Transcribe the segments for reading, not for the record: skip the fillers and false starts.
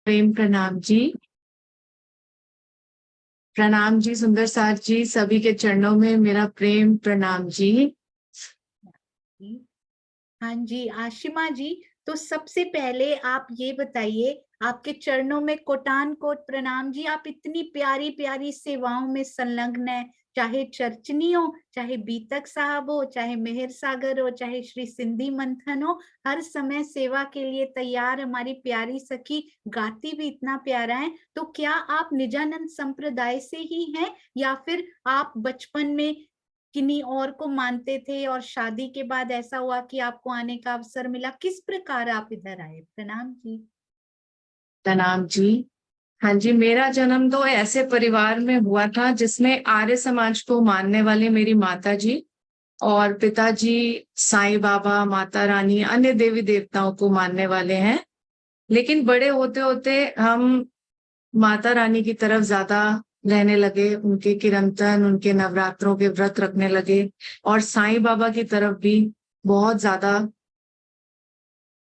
प्रेम प्रणाम जी। प्रणाम जी सुंदर सार जी, सभी के चरणों में मेरा प्रेम प्रणाम जी। हाँ जी, आशिमा जी। तो सबसे पहले आप ये बताइए, आपके चरणों में कोटान कोट प्रणाम जी। आप इतनी प्यारी प्यारी सेवाओं में संलग्न है, चाहे चर्चनी हो, चाहे बीतक साहब हो, चाहे मेहर सागर हो, चाहे श्री सिंधी मंथन हो, हर समय सेवा के लिए तैयार। हमारी प्यारी सखी गाती भी इतना प्यारा है। तो क्या आप निजानंद संप्रदाय से ही हैं, या फिर आप बचपन में किन्हीं और को मानते थे और शादी के बाद ऐसा हुआ कि आपको आने का अवसर मिला? किस प्रकार आप इधर आए? प्रणाम जी। प्रणाम जी। हाँ जी, मेरा जन्म तो ऐसे परिवार में हुआ था जिसमें आर्य समाज को मानने वाले मेरी माता जी और पिताजी साईं बाबा, माता रानी, अन्य देवी देवताओं को मानने वाले हैं। लेकिन बड़े होते होते हम माता रानी की तरफ ज्यादा रहने लगे, उनके कीर्तन, उनके नवरात्रों के व्रत रखने लगे और साईं बाबा की तरफ भी बहुत ज्यादा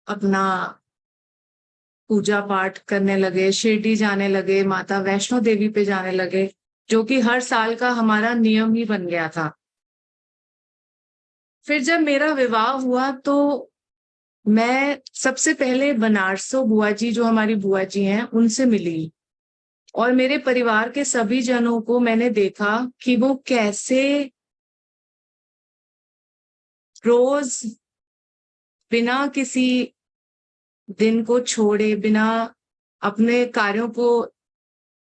अपना पूजा पाठ करने लगे, शिरडी जाने लगे, माता वैष्णो देवी पे जाने लगे, जो कि हर साल का हमारा नियम ही बन गया था। फिर जब मेरा विवाह हुआ तो मैं सबसे पहले बनारसों बुआ जी, जो हमारी बुआ जी हैं, उनसे मिली और मेरे परिवार के सभी जनों को मैंने देखा कि वो कैसे रोज बिना किसी दिन को छोड़े, बिना अपने कार्यों को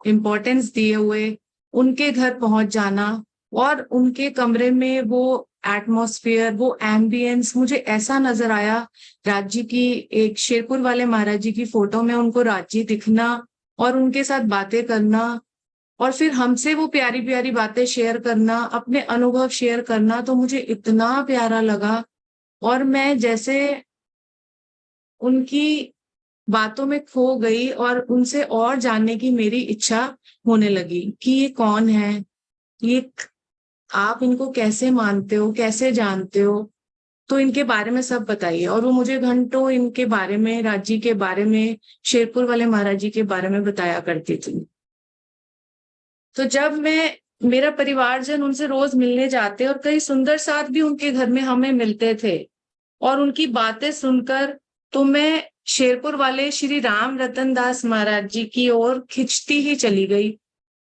इम्पोर्टेंस दिए हुए उनके घर पहुंच जाना और उनके कमरे में वो एटमॉस्फेयर, वो एम्बियंस मुझे ऐसा नजर आया। राजी की एक शेरपुर वाले महाराज जी की फोटो में उनको राजी दिखना और उनके साथ बातें करना और फिर हमसे वो प्यारी प्यारी बातें शेयर करना, अपने अनुभव शेयर करना, तो मुझे इतना प्यारा लगा। और मैं जैसे उनकी बातों में खो गई और उनसे और जानने की मेरी इच्छा होने लगी कि ये कौन है, ये आप इनको कैसे मानते हो, कैसे जानते हो, तो इनके बारे में सब बताइए। और वो मुझे घंटों इनके बारे में, राज्य के बारे में, शेरपुर वाले महाराज जी के बारे में बताया करती थी। तो जब मैं, मेरा परिवारजन उनसे रोज मिलने जाते और कई सुंदर साथ भी उनके घर में हमें मिलते थे और उनकी बातें सुनकर तो मैं शेरपुर वाले श्री राम रतन दास महाराज जी की ओर खिंचती ही चली गई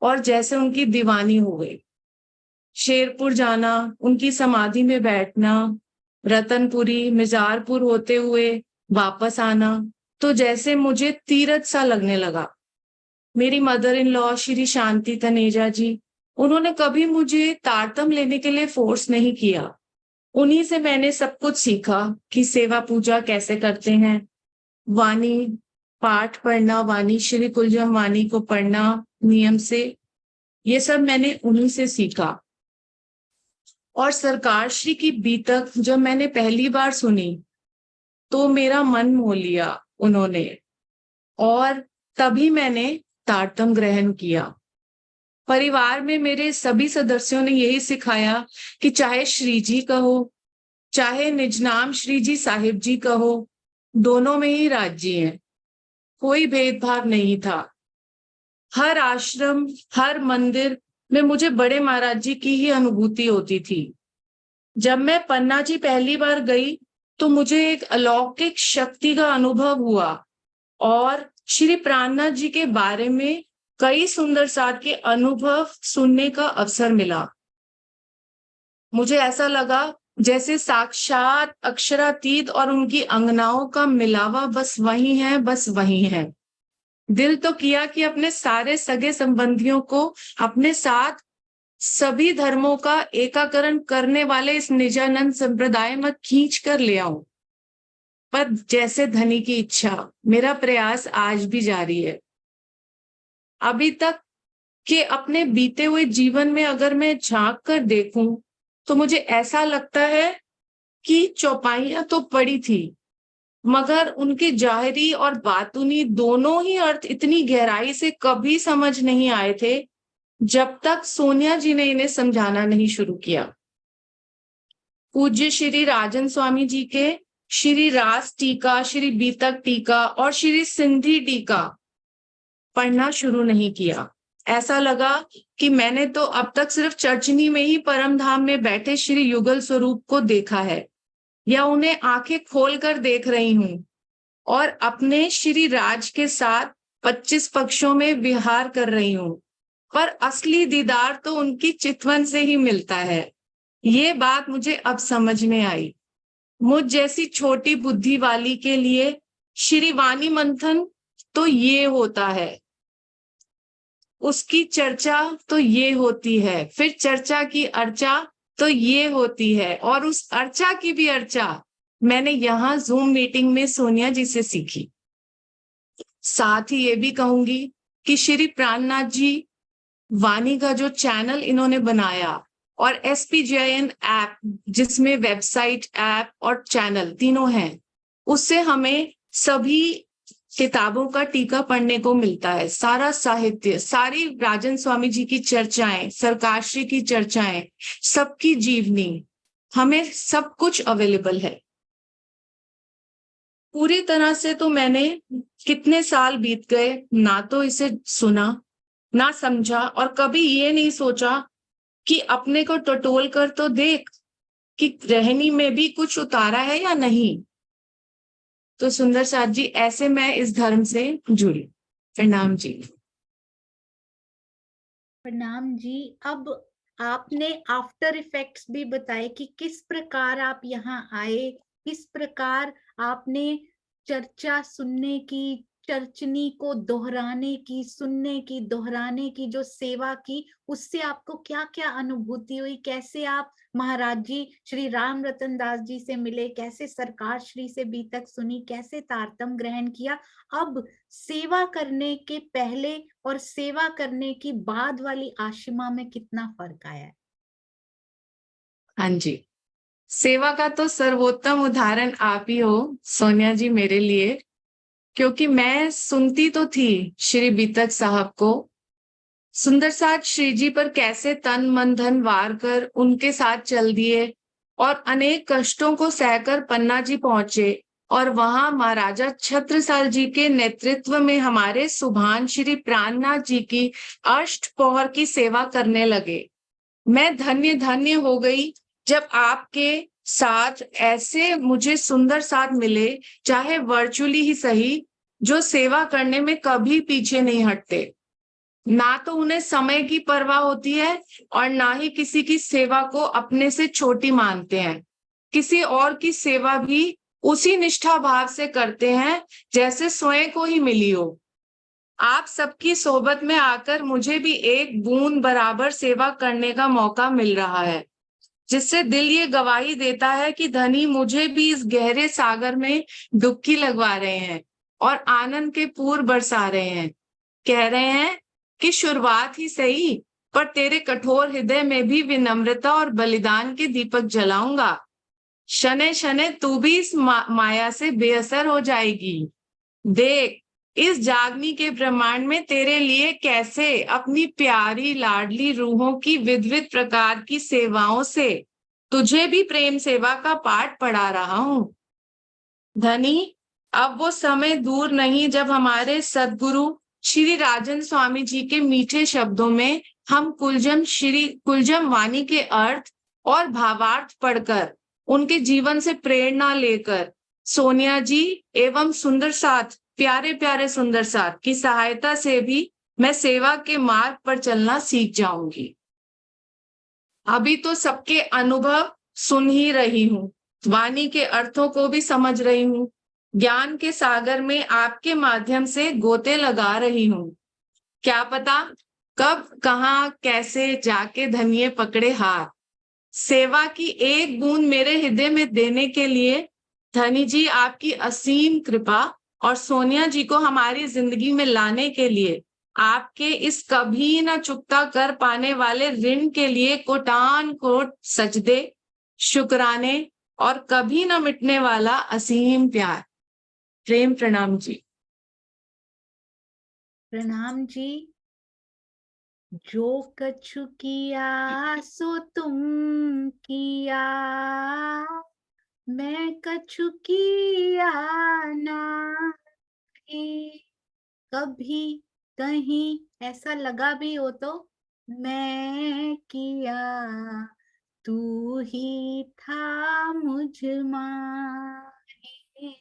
और जैसे उनकी दीवानी हो गई। शेरपुर जाना, उनकी समाधि में बैठना, रतनपुरी मिजारपुर होते हुए वापस आना, तो जैसे मुझे तीरथ सा लगने लगा। मेरी mother in law Shri Shanti Taneja जी, उन्होंने कभी मुझे तारतम लेने के लिए फोर्स नहीं किया। उन्हीं से मैंने सब कुछ सीखा कि सेवा पूजा कैसे करते हैं, वाणी पाठ पढ़ना, वाणी श्री कुलजम वाणी को पढ़ना नियम से, ये सब मैंने उन्हीं से सीखा। और सरकार श्री की बीतक जब मैंने पहली बार सुनी तो मेरा मन मोह लिया उन्होंने, और तभी मैंने तारतम ग्रहण किया। परिवार में मेरे सभी सदस्यों ने यही सिखाया कि चाहे श्री जी कहो, चाहे निजनाम श्री जी साहिब जी कहो, दोनों में ही राज्य है, कोई भेदभाव नहीं था। हर आश्रम, हर मंदिर में मुझे बड़े महाराज जी की ही अनुभूति होती थी। जब मैं पन्ना जी पहली बार गई तो मुझे एक अलौकिक शक्ति का अनुभव हुआ और श्री प्राणनाथ जी के बारे में कई सुंदर साथ के अनुभव सुनने का अवसर मिला। मुझे ऐसा लगा जैसे साक्षात अक्षरातीत और उनकी अंगनाओं का मिलावा बस वही है, बस वही है। दिल तो किया कि अपने सारे सगे संबंधियों को अपने साथ सभी धर्मों का एकाकरण करने वाले इस निजानंद संप्रदाय में खींच कर ले आऊं, पर जैसे धनी की इच्छा, मेरा प्रयास आज भी जारी है। अभी तक के अपने बीते हुए जीवन में अगर मैं झांक कर देखूं तो मुझे ऐसा लगता है कि चौपाइयां तो पड़ी थी, मगर उनके जाहिरी और बातूनी दोनों ही अर्थ इतनी गहराई से कभी समझ नहीं आए थे जब तक सोनिया जी ने इन्हें समझाना नहीं शुरू किया। पूज्य श्री राजन स्वामी जी के श्री रास टीका, श्री बीतक टीका और श्री सिंधी टीका पढ़ना शुरू नहीं किया। ऐसा लगा कि मैंने तो अब तक सिर्फ चर्चनी में ही परम धाम में बैठे श्री युगल स्वरूप को देखा है, या उन्हें आंखें खोलकर देख रही हूँ और अपने श्री राज के साथ 25 पक्षों में विहार कर रही हूँ, पर असली दीदार तो उनकी चितवन से ही मिलता है। ये बात मुझे अब समझ में आई। मुझ जैसी छोटी बुद्धि वाली के लिए श्री वाणी मंथन तो ये होता है, उसकी चर्चा तो ये होती है, फिर चर्चा की अर्चा तो ये होती है, और उस अर्चा की भी अर्चा मैंने यहाँ जूम मीटिंग में सोनिया जी से सीखी। साथ ही ये भी कहूंगी कि श्री प्राणनाथ जी वाणी का जो चैनल इन्होंने बनाया और SPJIN ऐप, जिसमें वेबसाइट, ऐप और चैनल तीनों हैं, उससे हमें सभी किताबों का टीका पढ़ने को मिलता है। सारा साहित्य, सारी राजन स्वामी जी की चर्चाएं, सरकारश्री की चर्चाएं, सबकी जीवनी, हमें सब कुछ अवेलेबल है। पूरी तरह से तो मैंने कितने साल बीत गए, ना तो इसे सुना, ना समझा, और कभी ये नहीं सोचा कि अपने को टटोल कर तो देख कि रहनी में भी कुछ उतारा है या नहीं। तो सुंदर साथ जी, ऐसे मैं इस धर्म से जुड़ी। प्रणाम जी। प्रणाम जी। अब आपने आफ्टर इफेक्ट्स भी बताए कि किस प्रकार आप यहाँ आए, किस प्रकार आपने चर्चा सुनने की, चर्चनी को दोहराने की, सुनने की, दोहराने की जो सेवा की, उससे आपको क्या क्या अनुभूति हुई, कैसे आप महाराज जी श्री राम रतन दास जी से मिले, कैसे सरकार श्री से बीतक सुनी, कैसे तारतम ग्रहण किया। अब सेवा करने के पहले और सेवा करने की बाद वाली आशिमा में कितना फर्क आया है? हाँ जी, सेवा का तो सर्वोत्तम उदाहरण आप ही हो सोनिया जी मेरे लिए, क्योंकि मैं सुनती तो थी श्री बीतक साहब को, सुंदर साथ श्री जी पर कैसे तन मन धन वार कर उनके साथ चल दिए और अनेक कष्टों को सहकर पन्ना जी पहुंचे, और वहां महाराजा छत्रसाल जी के नेतृत्व में हमारे सुभान श्री प्राणनाथ जी की अष्टपहर की सेवा करने लगे। मैं धन्य धन्य हो गई जब आपके साथ ऐसे मुझे सुंदर साथ मिले, चाहे वर्चुअली ही सही, जो सेवा करने में कभी पीछे नहीं हटते। ना तो उन्हें समय की परवाह होती है और ना ही किसी की सेवा को अपने से छोटी मानते हैं। किसी और की सेवा भी उसी निष्ठा भाव से करते हैं जैसे स्वयं को ही मिली हो। आप सबकी सोबत में आकर मुझे भी एक बूंद बराबर सेवा करने का मौका मिल रहा है, जिससे दिल ये गवाही देता है कि धनी मुझे भी इस गहरे सागर में डुबकी लगवा रहे हैं और आनंद के पूर बरसा रहे हैं। कह रहे हैं कि शुरुआत ही सही, पर तेरे कठोर हृदय में भी विनम्रता और बलिदान के दीपक जलाऊंगा। शनै शनै तू भी इस माया से बेअसर हो जाएगी। देख, इस जागनी के ब्रह्मांड में तेरे लिए कैसे अपनी प्यारी लाडली रूहों की विविध प्रकार की सेवाओं से तुझे भी प्रेम सेवा का पाठ पढ़ा रहा हूं। धनी, अब वो समय दूर नहीं जब हमारे सदगुरु श्री राजन स्वामी जी के मीठे शब्दों में हम कुलजम वाणी के अर्थ और भावार्थ पढ़कर, उनके जीवन से प्रेरणा लेकर, सोनिया जी एवं सुंदर साथ, प्यारे प्यारे सुंदर साथ की सहायता से भी मैं सेवा के मार्ग पर चलना सीख जाऊंगी। अभी तो सबके अनुभव सुन ही रही हूँ, वाणी के अर्थों को भी समझ रही हूँ, ज्ञान के सागर में आपके माध्यम से गोते लगा रही हूँ। क्या पता कब, कहाँ, कैसे जाके धनिये पकड़े हाथ। सेवा की एक बूंद मेरे हृदय में देने के लिए धनी जी आपकी असीम कृपा, और सोनिया जी को हमारी जिंदगी में लाने के लिए आपके इस कभी ना चुकता कर पाने वाले ऋण के लिए कोटान कोट सजदे, शुक्राने और कभी ना मिटने वाला असीम प्यार। प्रेम प्रणाम जी। प्रणाम जी। जो कछु किया सो तुम किया, मैं कछु किया नहीं, कभी कहीं ऐसा लगा भी हो तो मैं किया तू ही था मुझ माही।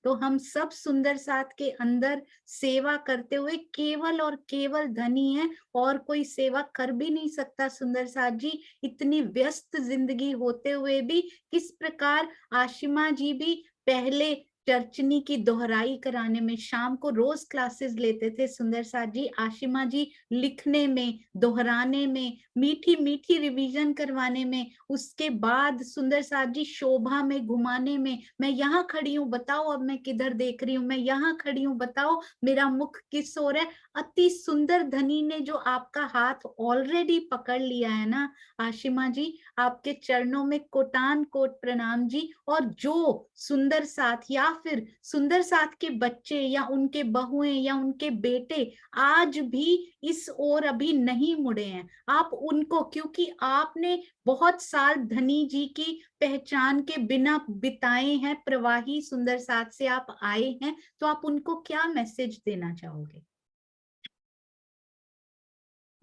तो हम सब सुंदर साथ के अंदर सेवा करते हुए केवल और केवल धनी है, और कोई सेवा कर भी नहीं सकता। सुंदर साथ जी इतनी व्यस्त जिंदगी होते हुए भी किस प्रकार आशिमा जी भी पहले चर्चनी की दोहराई कराने में, शाम को रोज क्लासेस लेते थे सुंदर साथ जी, आशिमा जी लिखने में, दोहराने में, मीठी मीठी रिवीजन करवाने में, उसके बाद सुंदर साथ जी शोभा में घुमाने में, मैं यहाँ खड़ी हूँ बताओ अब मैं किधर देख रही हूँ, मैं यहाँ खड़ी हूँ बताओ मेरा मुख किस ओर है। अति सुंदर धनी ने जो आपका हाथ ऑलरेडी पकड़ लिया है ना आशिमा जी, आपके चरणों में कोटान कोट प्रणाम जी। और जो सुंदर साथ या फिर सुंदर साथ के बच्चे या उनके बहुएं या उनके बेटे आज भी इस ओर अभी नहीं मुड़े हैं, आप उनको, क्योंकि आपने बहुत साल धनी जी की पहचान के बिना बिताए हैं, प्रवाही सुंदर साथ से आप आए हैं, तो आप उनको क्या मैसेज देना चाहोगे?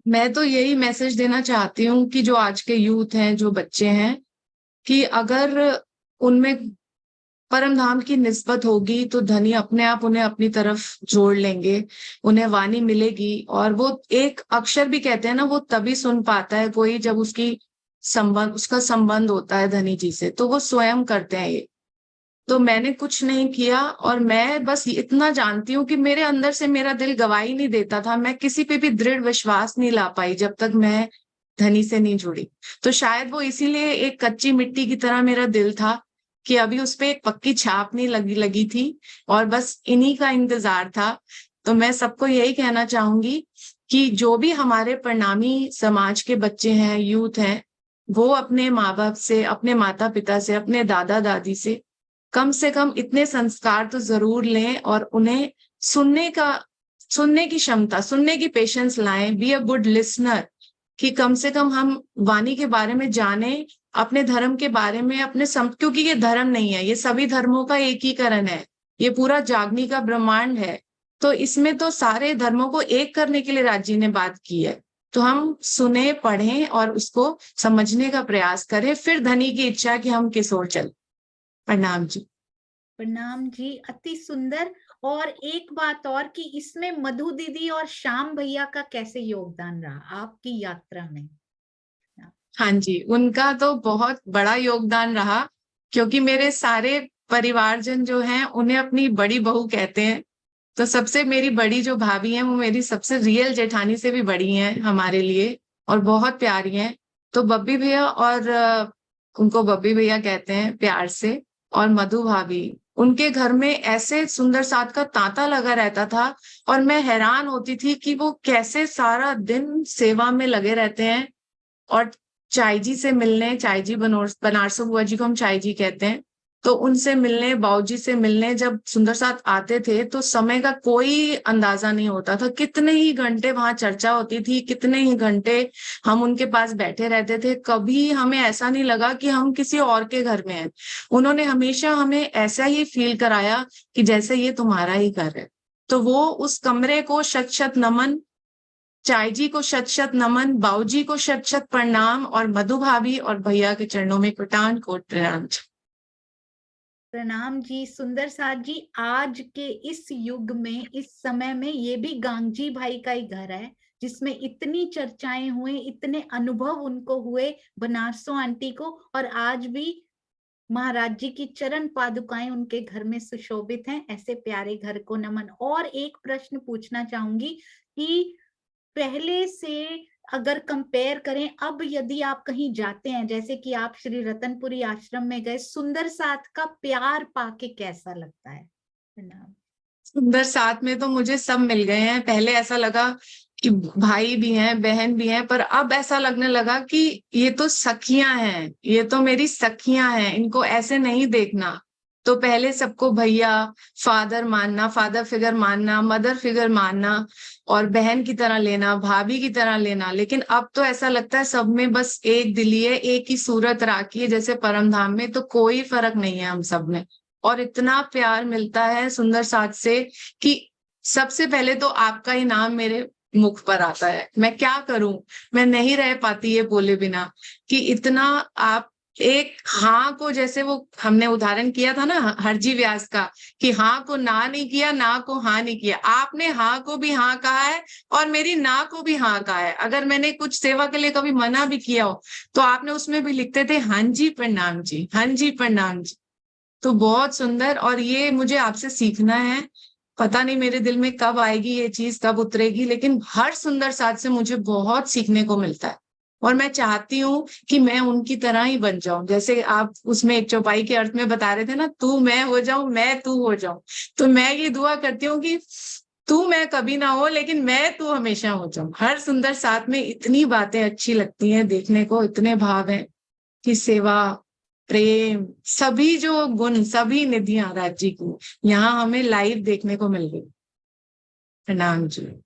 मैं तो यही मैसेज देना चाहती हूँ कि जो आज के यूथ हैं, जो बच्चे हैं, कि अगर उनमें परम धाम की निस्बत होगी तो धनी अपने आप उन्हें अपनी तरफ जोड़ लेंगे, उन्हें वाणी मिलेगी। और वो एक अक्षर भी कहते हैं ना, वो तभी सुन पाता है कोई जब उसका संबंध होता है धनी जी से, तो वो स्वयं करते हैं ये। तो मैंने कुछ नहीं किया, और मैं बस इतना जानती हूँ कि मेरे अंदर से मेरा दिल गवाही नहीं देता था, मैं किसी पे भी दृढ़ विश्वास नहीं ला पाई जब तक मैं धनी से नहीं जुड़ी। तो शायद वो इसीलिए एक कच्ची मिट्टी की तरह मेरा दिल था कि अभी उस पे एक पक्की छाप नहीं लगी लगी थी, और बस इन्हीं का इंतजार था। तो मैं सबको यही कहना चाहूंगी कि जो भी हमारे परिणामी समाज के बच्चे हैं, यूथ हैं, वो अपने माँ बाप से, अपने माता पिता से, अपने दादा दादी से कम इतने संस्कार तो जरूर लें, और उन्हें सुनने की क्षमता, सुनने की पेशेंस लाएं। बी अ गुड लिसनर, कि कम से कम हम वाणी के बारे में जाने, अपने धर्म के बारे में, क्योंकि ये धर्म नहीं है, ये सभी धर्मों का एकीकरण है, ये पूरा जागनी का ब्रह्मांड है। तो इसमें तो सारे धर्मों को एक करने के लिए राज्य ने बात की है। तो हम सुने, पढ़ें और उसको समझने का प्रयास करें, फिर धनी की इच्छा कि हम किस ओर चल। प्रणाम जी। प्रणाम जी, अति सुंदर। और एक बात और कि इसमें मधु दीदी और श्याम भैया का कैसे योगदान रहा आपकी यात्रा में? हाँ जी, उनका तो बहुत बड़ा योगदान रहा, क्योंकि मेरे सारे परिवारजन जो हैं उन्हें अपनी बड़ी बहू कहते हैं। तो सबसे मेरी बड़ी जो भाभी हैं, वो मेरी सबसे रियल जेठानी से भी बड़ी हैं हमारे लिए, और बहुत प्यारी हैं। तो बब्बी भैया, और उनको बब्बी भैया कहते हैं प्यार से, और मधु भाभी, उनके घर में ऐसे सुंदर साथ का तांता लगा रहता था, और मैं हैरान होती थी कि वो कैसे सारा दिन सेवा में लगे रहते हैं। और चाई जी से मिलने, चाई जी बनारसो बुआ जी को हम चाई जी कहते हैं, तो उनसे मिलने, बाऊजी से मिलने जब सुंदर साथ आते थे तो समय का कोई अंदाजा नहीं होता था, कितने ही घंटे वहां चर्चा होती थी, कितने ही घंटे हम उनके पास बैठे रहते थे। कभी हमें ऐसा नहीं लगा कि हम किसी और के घर में हैं। उन्होंने हमेशा हमें ऐसा ही फील कराया कि जैसे ये तुम्हारा ही घर है। तो वो उस कमरे को शत शत नमन, चाय जी को शत शत नमन, बाऊजी को शत शत प्रणाम, और मधु भाभी और भैया के चरणों में कोटान कोट प्रणाम। प्रणाम जी। सुंदर साथ जी, आज के इस युग में, इस समय में, ये भी गांगजी भाई का ही घर है जिसमें इतनी चर्चाएं हुए, इतने अनुभव उनको हुए बनारसों आंटी को, और आज भी महाराज जी की चरण पादुकाएं उनके घर में सुशोभित हैं। ऐसे प्यारे घर को नमन। और एक प्रश्न पूछना चाहूंगी कि पहले से अगर कंपेयर करें, अब यदि आप कहीं जाते हैं, जैसे कि आप श्री रतनपुरी आश्रम में गए, सुंदर साथ का प्यार पाके कैसा लगता है? प्रणाम। सुंदर साथ में तो मुझे सब मिल गए हैं। पहले ऐसा लगा कि भाई भी हैं, बहन भी हैं, पर अब ऐसा लगने लगा कि ये तो सखियां हैं, ये तो मेरी सखियां हैं, इनको ऐसे नहीं देखना। तो पहले सबको भैया, फादर मानना, फादर फिगर मानना, मदर फिगर मानना, और बहन की तरह लेना, भाभी की तरह लेना। लेकिन अब तो ऐसा लगता है सब में बस एक दिली है, एक ही सूरत राखी है, जैसे परम धाम में। तो कोई फर्क नहीं है हम सब में, और इतना प्यार मिलता है सुंदर साथ से कि सबसे पहले तो आपका ही नाम मेरे मुख पर आता है। मैं क्या करूं, मैं नहीं रह पाती ये बोले बिना कि इतना आप एक हाँ को, जैसे वो हमने उदाहरण किया था ना हरजी व्यास का, कि हाँ को ना नहीं किया, ना को हाँ नहीं किया, आपने हाँ को भी हाँ कहा है और मेरी ना को भी हाँ कहा है। अगर मैंने कुछ सेवा के लिए कभी मना भी किया हो तो आपने उसमें भी लिखते थे हाँ जी प्रणाम जी, हाँ जी प्रणाम जी। तो बहुत सुंदर, और ये मुझे आपसे सीखना है। पता नहीं मेरे दिल में कब आएगी ये चीज, कब उतरेगी, लेकिन हर सुंदर साथ से मुझे बहुत सीखने को मिलता है। और मैं चाहती हूँ कि मैं उनकी तरह ही बन जाऊं, जैसे आप उसमें एक चौपाई के अर्थ में बता रहे थे ना, तू मैं हो जाऊं, मैं तू हो जाऊं। तो मैं ये दुआ करती हूँ कि तू मैं कभी ना हो, लेकिन मैं तू हमेशा हो जाऊं। हर सुंदर साथ में इतनी बातें अच्छी लगती हैं देखने को, इतने भाव हैं कि सेवा, प्रेम, सभी जो गुण, सभी निधियां राज्य की यहाँ हमें लाइव देखने को मिल गई। प्रणाम जी।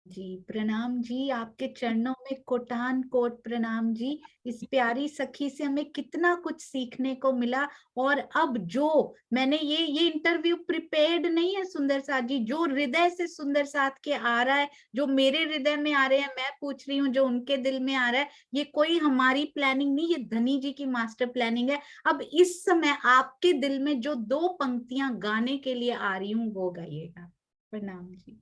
जी प्रणाम जी, आपके चरणों में कोटान कोट प्रणाम जी। इस प्यारी सखी से हमें कितना कुछ सीखने को मिला। और अब जो मैंने ये इंटरव्यू प्रिपेयर्ड नहीं है सुंदर साथ जी, जो हृदय से सुंदर साथ के आ रहा है, जो मेरे हृदय में आ रहे हैं, मैं पूछ रही हूँ जो उनके दिल में आ रहा है, ये कोई हमारी प्लानिंग नहीं, ये धनी जी की मास्टर प्लानिंग है। अब इस समय आपके दिल में जो 2 पंक्तियां गाने के लिए आ रही हूँ वो गाइएगा। प्रणाम जी।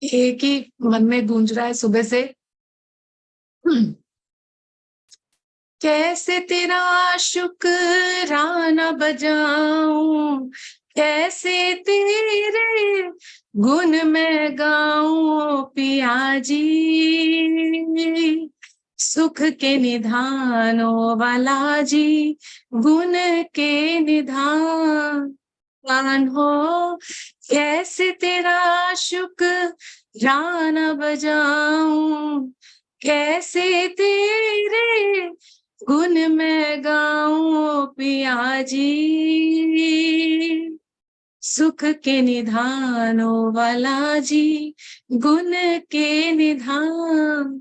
एक ही मन में गूंज रहा है सुबह से। कैसे तेरा शुक्राना बजाऊं, कैसे तेरे गुण मैं गाऊं पिया जी। सुख के निधानों वाला जी, गुण के निधान हो। कैसे तेरा शुक्राना बजाऊं, कैसे तेरे गुण मैं गाऊं पिया जी। सुख के निधानों वाला जी, गुण के निधान।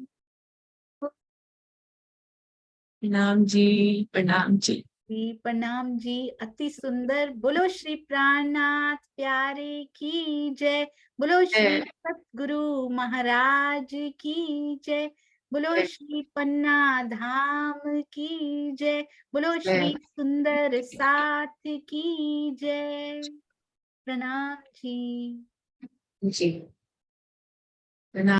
प्रणाम जी, प्रणाम जी। जी प्रणाम जी, अति सुंदर। बोलो श्री प्राणनाथ प्यारे की जय। बोलो श्री जय सतगुरु महाराज की जय। बोलो जय श्री पन्ना धाम की जय। बोलो जय श्री सुंदर साथ की जय। प्रणाम जी। जी।